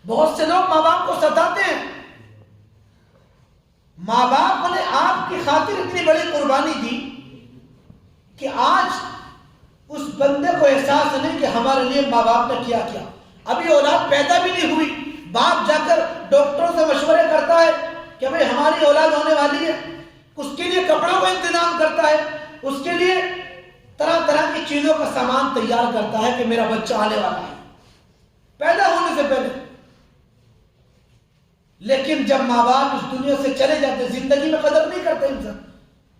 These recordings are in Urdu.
بہت سے لوگ ماں باپ کو ستاتے ہیں. ماں باپ نے آپ کی خاطر اتنی بڑی قربانی دی کہ آج اس بندے کو احساس نہیں کہ ہمارے لیے ماں باپ نے کیا کیا. ابھی اولاد پیدا بھی نہیں ہوئی، باپ جا کر ڈاکٹروں سے مشورے کرتا ہے کہ بھئی ہماری اولاد ہونے والی ہے، اس کے لیے کپڑوں کا انتظام کرتا ہے، اس کے لیے طرح طرح کی چیزوں کا سامان تیار کرتا ہے کہ میرا بچہ آنے والا ہے پیدا ہونے سے پہلے. لیکن جب ماں باپ اس دنیا سے چلے جاتے، زندگی میں قدر نہیں کرتے انسان،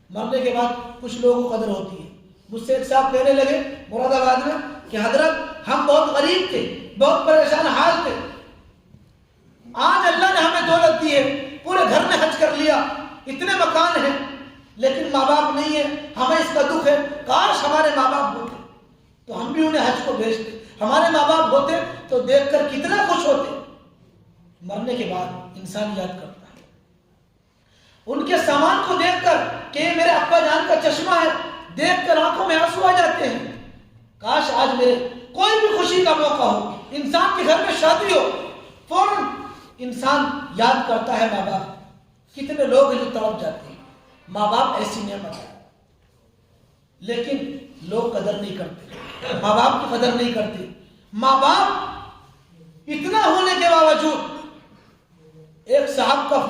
مرنے کے بعد کچھ لوگوں کو قدر ہوتی ہے. مجھ سے ایک صاحب کہنے لگے مراد آباد میں کہ حضرت ہم بہت غریب تھے، بہت پریشان حال تھے، آج اللہ نے ہمیں دولت دی ہے، پورے گھر نے حج کر لیا، اتنے مکان ہیں، لیکن ماں باپ نہیں ہے، ہمیں اس کا دکھ ہے. کاش ہمارے ماں باپ ہوتے تو ہم بھی انہیں حج کو بھیجتے، ہمارے ماں باپ ہوتے تو دیکھ کر کتنا خوش ہوتے. مرنے کے بعد انسان یاد کرتا ہے ان کے سامان کو دیکھ کر کہ یہ میرے ابا جان کا چشمہ ہے، دیکھ کر آنکھوں میں آنسو آ جاتے ہیں. کاش آج میرے کوئی بھی خوشی کا موقع ہو، انسان کے گھر میں شادی ہو، فوراً انسان یاد کرتا ہے ماں باپ. کتنے لوگ ہیں جو تڑپ جاتے ہیں. ماں باپ ایسی نعمت ہے، لیکن لوگ قدر نہیں کرتے، ماں باپ کی قدر نہیں کرتے. ماں باپ اتنا ہونے کے باوجود، ایک صاحب کا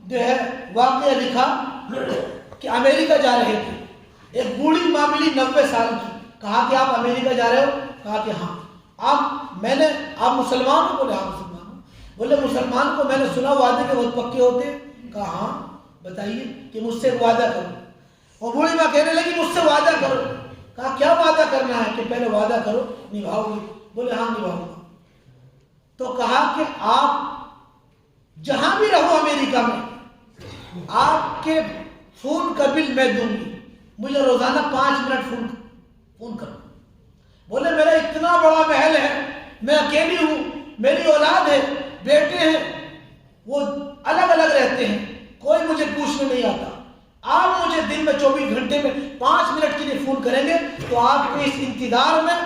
جو ہے واقعہ لکھا کہ امریکہ جا رہے تھے، ایک بوڑھی ماں ملی 90 سال کی. کہا کہ آپ امریکہ جا رہے ہو؟ کہا کہ ہاں. آپ مسلمان ہو؟ بولے ہاں مسلمان ہوں. بولے مسلمان کو میں نے سنا وعدے کے بہت پکے ہوتے ہیں. کہا ہاں بتائیے کہ مجھ سے وعدہ کرو. اور بوڑھی ماں کہنے لگی مجھ سے وعدہ کرو. کہا کیا وعدہ کرنا ہے؟ کہ پہلے وعدہ کرو نبھاؤ گے. بولے ہاں نبھاؤں گا. تو کہا کہ آپ جہاں بھی رہو امریکہ میں، آپ کے فون کا بل میں دوں گی، مجھے روزانہ 5 منٹ فون کرو. بولے میرا اتنا بڑا محل ہے، میں اکیلی ہوں، میری اولاد ہے، بیٹے ہیں، وہ الگ الگ رہتے ہیں، کوئی مجھے پوچھنے نہیں آتا. آپ مجھے دن میں 24 گھنٹے میں 5 منٹ کے لیے فون کریں گے تو آپ کے اس انتظار میں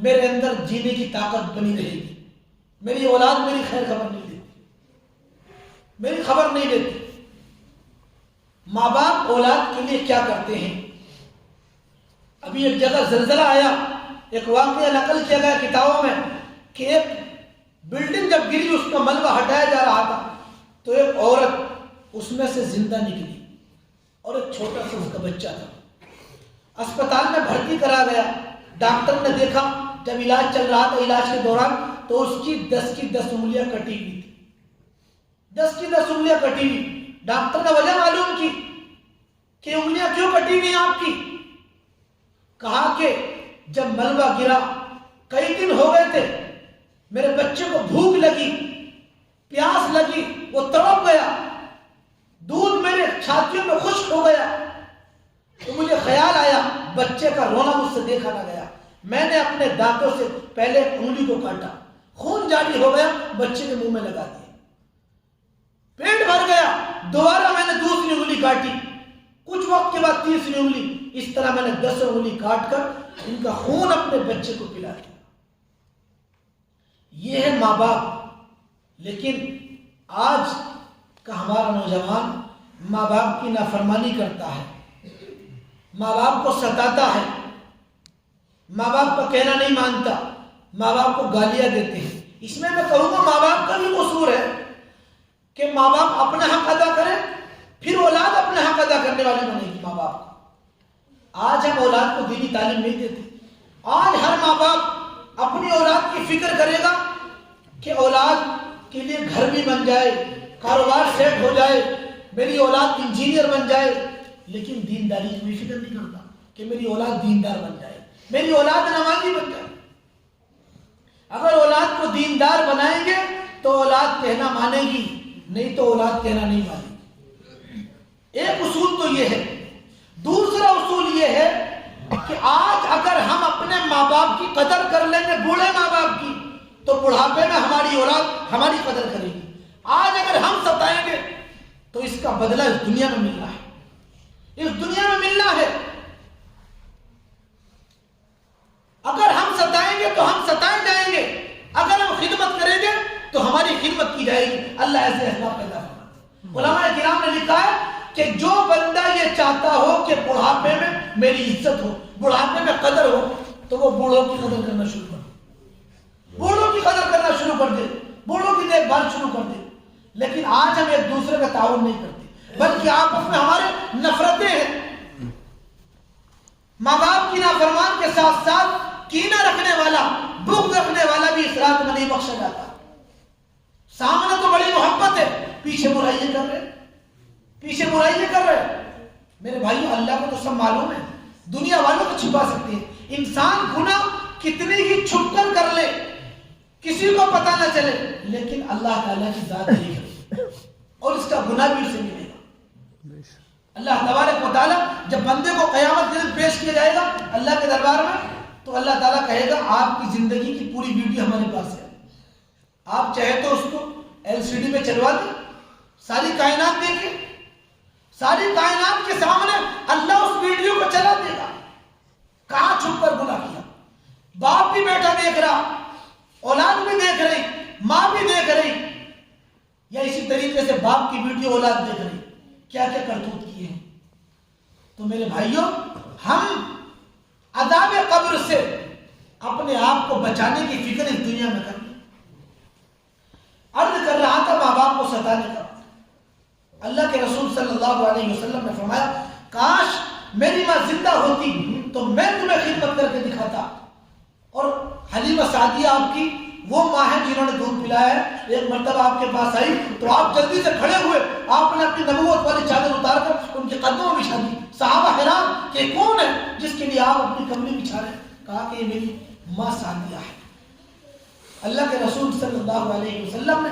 میرے اندر جینے کی طاقت بنی رہے گی. میری اولاد میری خیر خبر نہیں دیتی، میری خبر نہیں دیتی. ماں باپ اولاد کے لیے کیا کرتے ہیں؟ ابھی ایک جگہ زلزلہ آیا، ایک واقعہ نقل کیا گیا کتابوں میں کہ ایک بلڈنگ جب گری، اس کا ملبہ ہٹایا جا رہا تھا تو ایک عورت اس میں سے زندہ نکلی اور ایک چھوٹا سا اس کا بچہ تھا. اسپتال میں بھرتی کرا گیا. ڈاکٹر نے دیکھا جب علاج چل رہا تھا، علاج کے دوران تو اس کی 10 کی 10 انگلیاں کٹی ہوئی تھی. 10 کی 10 انگلیاں کٹی ہوئی. ڈاکٹر نے وجہ معلوم کی کہ انگلیاں کیوں کٹی ہوئی آپ کی. کہا کہ جب ملبہ گرا کئی دن ہو گئے تھے، میرے بچے کو بھوک لگی، پیاس لگی، وہ تڑپ گیا، دودھ میرے چھاتیوں میں خشک ہو گیا، تو مجھے خیال آیا بچے کا رونا مجھ سے دیکھا نہ گیا. میں نے اپنے دانتوں سے پہلے انگلی کو کاٹا، خون جاری ہو گیا، بچے کے منہ میں لگا دیا، پیٹ بھر گیا. دوبارہ میں نے دوسری انگلی کاٹی، کچھ وقت کے بعد تیسری انگلی. اس طرح میں نے 10 انگلی کاٹ کر ان کا خون اپنے بچے کو پلا دیا. یہ ہے ماں باپ. لیکن آج کا ہمارا نوجوان ماں باپ کی نافرمانی کرتا ہے، ماں باپ کو ستاتا ہے، ماں باپ کا کہنا نہیں مانتا، ماں باپ کو گالیاں دیتے ہیں. اس میں کہوں گا ماں باپ کا بھی قصور ہے کہ ماں باپ اپنا حق ادا کرے، پھر اولاد اپنا حق ادا کرنے والی بنے گی. ماں باپ کو آج ہم اولاد کو دینی تعلیم نہیں دیتے. آج ہر ماں باپ اپنی اولاد کی فکر کرے گا کہ اولاد کے لیے گھر بھی بن جائے، کاروبار سیٹ ہو جائے، میری اولاد انجینئر بن جائے، لیکن دینداری کی کوئی فکر نہیں کرتا کہ میری اولاد دیندار بن جائے، میری اولاد نمازی بن جائے. اگر اولاد کو دیندار بنائیں گے تو اولاد کہنا مانے گی، نہیں تو اولاد کہنا نہیں مانے گی. ایک اصول تو یہ ہے. دوسرا اصول یہ ہے کہ آج اگر ہم اپنے ماں باپ کی قدر کر لیں گے، بوڑھے ماں باپ کی، تو بڑھاپے میں ہماری اولاد ہماری قدر کرے گی. آج اگر ہم ستائیں گے تو اس کا بدلہ اس دنیا میں ملنا ہے، اس دنیا میں ملنا ہے. اگر ہم ستائیں گے تو ہم ستائے جائیں گے، اگر ہم خدمت کریں گے تو ہماری خدمت کی جائے گی. اللہ ایسے احباب پیدا فرماتے ہیں. علماء کرام نے لکھا ہے کہ جو بندہ یہ چاہتا ہو کہ بڑھاپے میں میری عزت ہو, بڑھاپے میں قدر ہو, تو وہ بوڑھوں کی قدر کرنا شروع کر دے, بوڑھوں کی قدر کرنا شروع کر دے, بوڑھوں کی دیکھ بھال شروع کر دے. لیکن آج ہم ایک دوسرے کا تعاون نہیں کرتے, بلکہ آپس میں ہمارے نفرتیں ہیں. ماں باپ کی نافرمان کے ساتھ ساتھ کینہ رکھنے والا, بغض رکھنے والا بھی اس رات میں نہیں بخشا جاتا. سامنے تو بڑی محبت ہے, پیچھے برائیاں کر رہے, پیچھے برائیاں کر رہے. میرے بھائیو, اللہ کو تو سب معلوم ہے, دنیا والوں کو چھپا سکتے ہیں. انسان گناہ کتنی ہی چھپ کر کر لے, کسی کو پتہ نہ چلے, لیکن اللہ تعالیٰ کی ذات دیکھ رہی اور اس کا گناہ بھی اسے ملے گا. اللہ تبارک و تعالیٰ جب بندے کو قیامت کے دن پیش کیا جائے گا اللہ کے دربار میں, تو اللہ تعالیٰ کہے گا آپ کی زندگی کی پوری ویڈیو ہمارے پاس ہے, آپ چاہے تو اس کو LCD میں چلوا دیں, ساری کائنات دیکھیں, ساری کائنات کے سامنے اللہ اس ویڈیو کو چلا دے گا. کہاں چھپ کر گناہ کیا, باپ بھی بیٹا دیکھ رہا, اولاد بھی دیکھ رہی, ماں بھی دیکھ رہی, یا اسی طریقے سے باپ کی ویڈیو اولاد دیکھ رہی, کیا کیا کرتوت کیے ہیں. تو میرے بھائیوں, ہم عذاب قبر سے اپنے آپ کو بچانے کی فکر اس دنیا میں کریں. عرض کر رہا تھا ماں باپ کو ستانے کا. اللہ کے رسول صلی اللہ علیہ وسلم نے فرمایا, کاش میری ماں زندہ ہوتی تو میں تمہیں خدمت کر کے دکھاتا. اور حلیمہ سعدیہ آپ کی وہ ماں ہے جنہوں نے دودھ پلایا ہے. ایک مرتبہ آپ کے پاس آئی تو آپ جلدی سے کھڑے ہوئے, آپ نے اپنی نبوت والی چادر اتار کر ان کے قدموں میں بچھا دی. صحابہ حیران کہ کون ہے جس کے لیے آپ اپنی کملی بچھا رہے ہیں. کہا کہ یہ میری ماں سعدیہ ہے. اللہ کے رسول صلی اللہ علیہ وسلم نے